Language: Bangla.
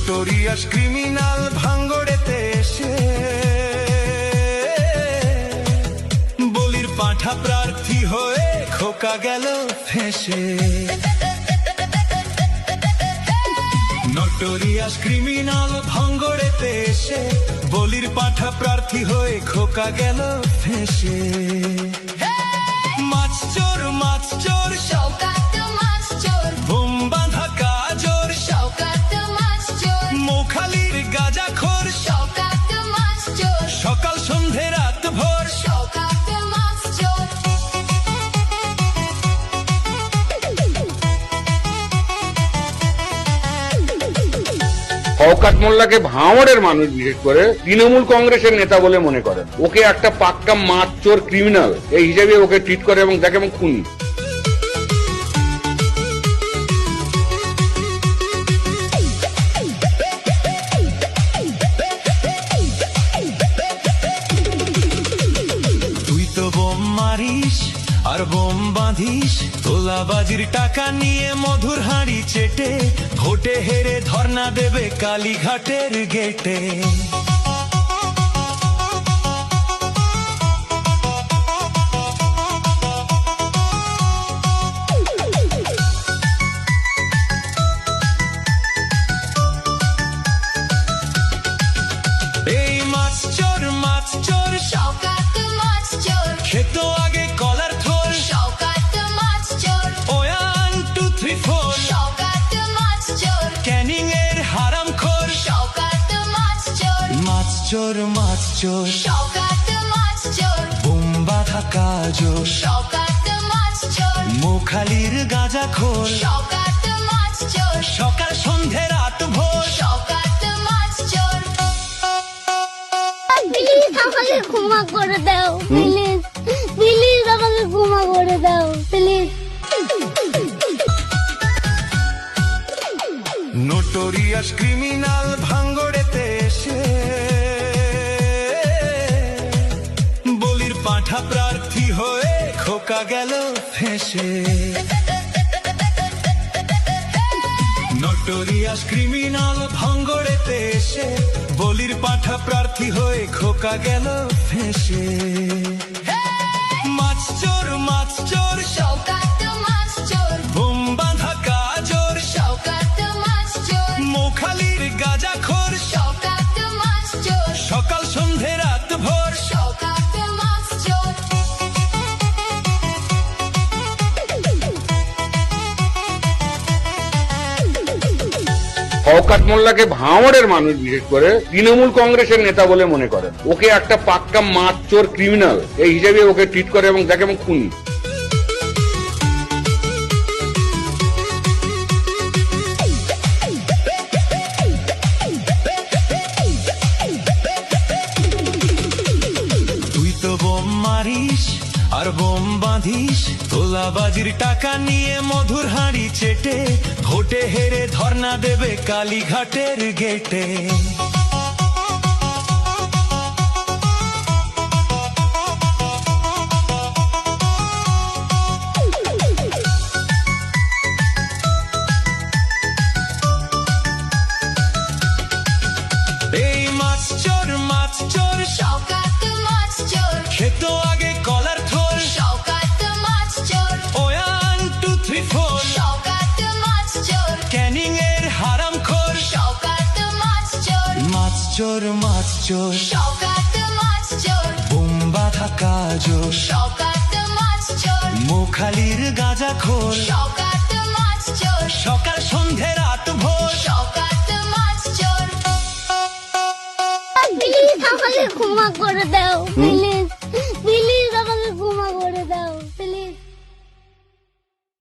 নোটোরিয়াস ক্রিমিনাল ভাঙ্গড়েতে এসে বলির পাঁঠা প্রার্থী হয়ে খোকা গেল ফেঁসে। নোটোরিয়াস ক্রিমিনাল ভাঙ্গড়েতে এসে বলির পাঁঠা প্রার্থী হয়ে খোকা গেল ফেঁসে। মাছ চোর শওকত মাছ চোর, বোম বাঁধা কাজর শওকত মাছ চোর, মোখালির গাঁজাখোর শওকত মাছ চোর, সকাল সন্ধে রাত ভোর শওকত মাছ চোর। শওকত মোল্লাকে ভাঙড়ের মানুষ বিশেষ করে তৃণমূল কংগ্রেসের নেতা বলে মনে করেন। ওকে একটা পাক্কা মাছ চোর ক্রিমিনাল এই হিসেবে ওকে ট্রিট করে এবং দেখে এবং খুনি। তুই তো বোম মারিস আর বোম বাঁধিস, তোলাবাজির টাকা নিয়ে মধুর হাঁড়ি চেটে ভোটে হেরে ধর্ণা দেবে কালীঘাটের গেটে। এই মাছ চোর শওকত মাছ চোর, খেত আগে কলার থোর, শওকত মাছ চোর, 1 2 3 4 শওকত মাছ চোর, ক্যানিং এর হারামখোর। শওকত মাছ চোর, মাছ চোর শওকত মাছ চোর, বোম বাঁধা কাজর শওকত মাছ চোর, মোখালির গাঁজাখোর শওকত মাছ চোর, সকাল সন্ধে রাত ভোর। শওকত মাছ চোর। প্লিজ আমাকে ক্ষমা করে দাও, প্লিজ প্লিজ আমাকে ক্ষমা করে দাও, প্লিজ। নোটোরিয়াস ক্রিমিনাল ভাঙ্গড়েতে এসে বলির পাঁঠা প্রার্থী হয়ে খোকা গেল ফেঁসে। নোটোরিয়াস ক্রিমিনাল ভাঙ্গড়েতে এসে বলির পাঁঠা প্রার্থী হয়ে খোকা গেল ফেঁসে। মাছ চোর শওকত মাছ চোর, বোম বাঁধা কাজর শওকত মাছ চোর, মোখালির গাঁজাখোর শওকত মাছ চোর, সকাল সন্ধে রাত ভোর। শওকত মাছ চোর। শওকত মোল্লাকে ভাঙড়ের মানুষ বিশেষ করে তৃণমূল কংগ্রেসের নেতা বলে মনে করেন। ওকে একটা পাক্কা মাছ চোর ক্রিমিনাল এই হিসেবে ওকে ট্রিট করে এবং দেখে এবং খুনি। তুই তো বোম মারিস আর বোম বাঁধিস, তোলাবাজির টাকা নিয়ে মধুর হাঁড়ি চেটে ভোটে হেরে ধর্ণা দেবে কালীঘাটের গেটে। এই মাছ চোর শওকত মাছ চোর, খেত আগে কলার থোর, শওকত মাছ চোর, 1 2 3 4 শওকত মাছ চোর, ক্যানিং এর হারামখোর। শওকত মাছ চোর, মাছ চোর শওকত মাছ চোর, বোম বাঁধা কাজর শওকত মাছ চোর, মোখালির গাঁজাখোর শওকত মাছ চোর, সকাল সন্ধে রাত ভোর। শওকত মাছ চোর। প্লিজ আমাকে ক্ষমা করে দাও, প্লিজ প্লিজ আমাকে ক্ষমা করে দাও, প্লিজ।